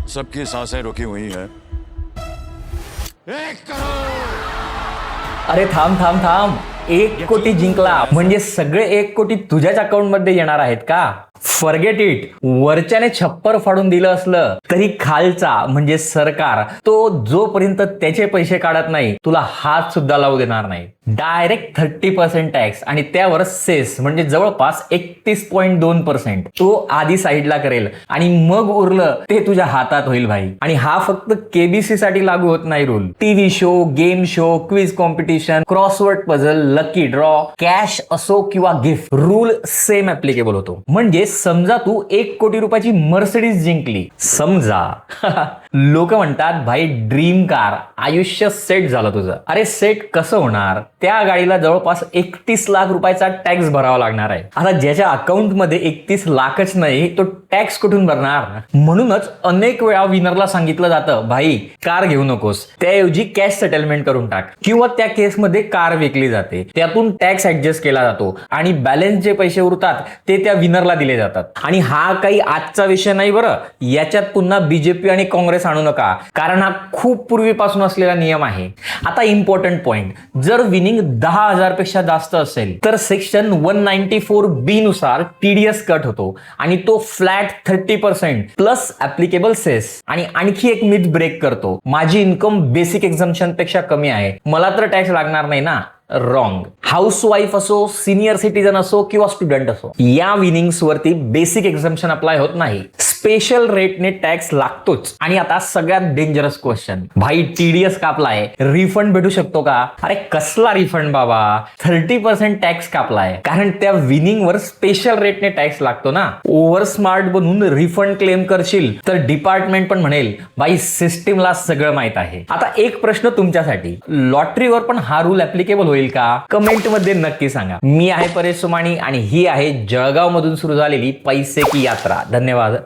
सबकी सांसें रुकी हुई हैं। 1 करोड़। अरे थांब थांब थांब, 1 कोटी जिंकला म्हणजे सगळे 1 कोटी तुझ्याच अकाउंट मध्ये येणार आहेत का? Forget it. वरच्याने छप्पर फाडून दिलं असलं तरी खालचा म्हणजे सरकार तो जोपर्यंत त्याचे पैसे काढत नाही तुला हात सुद्धा लावू देणार नाही. डायरेक्ट 30% टॅक्स आणि त्यावर सेस म्हणजे जवळपास 31.2% तो आधी साईडला करेल आणि मग उरलं ते तुझ्या हातात होईल भाई. आणि हा फक्त केबीसी साठी लागू होत नाही rule. TV show, game show, quiz competition, crossword puzzle, lucky draw, cash असो किंवा गिफ्ट, रूल सेम ऍप्लिकेबल होतो. म्हणजे समजा तू 1 कोटी रुपयाची मर्सिडीज जिंकली समजा. लोक म्हणतात भाई ड्रीम कार, आयुष्य सेट झालं तुझं. अरे सेट कसं होणार? त्या गाडीला जवळपास 31 लाख रुपयाचा टॅक्स भरावा लागणार आहे. आता ज्याच्या अकाउंट मध्ये 31 लाखच नाही तो टॅक्स कुठून भरणार? म्हणूनच अनेक वेळा विनरला सांगितलं जातं भाई कार घेऊ नकोस, त्याऐवजी कॅश सेटलमेंट करून टाक. किंवा त्या केसमध्ये कार विकली जाते, त्यातून टॅक्स ऍडजस्ट केला जातो आणि बॅलन्स जे पैसे उरतात ते त्या विनरला दिले जातात. आणि हा काही आजचा विषय नाही बरं, याच्यात पुन्हा बीजेपी आणि काँग्रेस आणू नका, कारण हा खूप पूर्वीपासून असलेला नियम आहे. आता इम्पॉर्टंट पॉइंट, जर विनिंग 10,000 पेक्षा जास्त असेल तर सेक्शन 194B नुसार टीडीएस कट होतो आणि तो फ्लॅट 30% प्लस ऍप्लिकेबल सेस. आणि आणखी एक मिथ ब्रेक करतो, माझी इन्कम बेसिक एक्झम्पशन पेक्षा कमी आहे मला तर टॅक्स लागणार नाही ना. रॉंग. हाऊसवाईफ असो, सिनियर सिटीजन असो किंवा स्टुडंट असो, या विनिंग्स वरती बेसिक एक्झम्पशन अप्लाय होत नाही. स्पेशल रेटने टॅक्स लागतोच. आणि आता सगळ्यात डेंजरस क्वेश्चन, भाई टीडीएस कापलाय, रिफंड भेटू शकतो का? अरे कसला रिफंड बाबा, 30% टॅक्स कापलाय कारण त्या विनिंग वर स्पेशल रेटने टॅक्स लागतो ना. ओव्हर स्मार्ट बनून रिफंड क्लेम करशील तर डिपार्टमेंट पण म्हणेल भाई सिस्टीमला सगळं माहित आहे. आता एक प्रश्न तुमच्यासाठी, लॉटरीवर पण हा रूल ऍप्लिकेबल होईल का? कमेंट मध्ये नक्की सांगा. मी आहे परेश सोमाणी आणि ही आहे जळगाव मधून सुरू झालेली पैसे की यात्रा. धन्यवाद.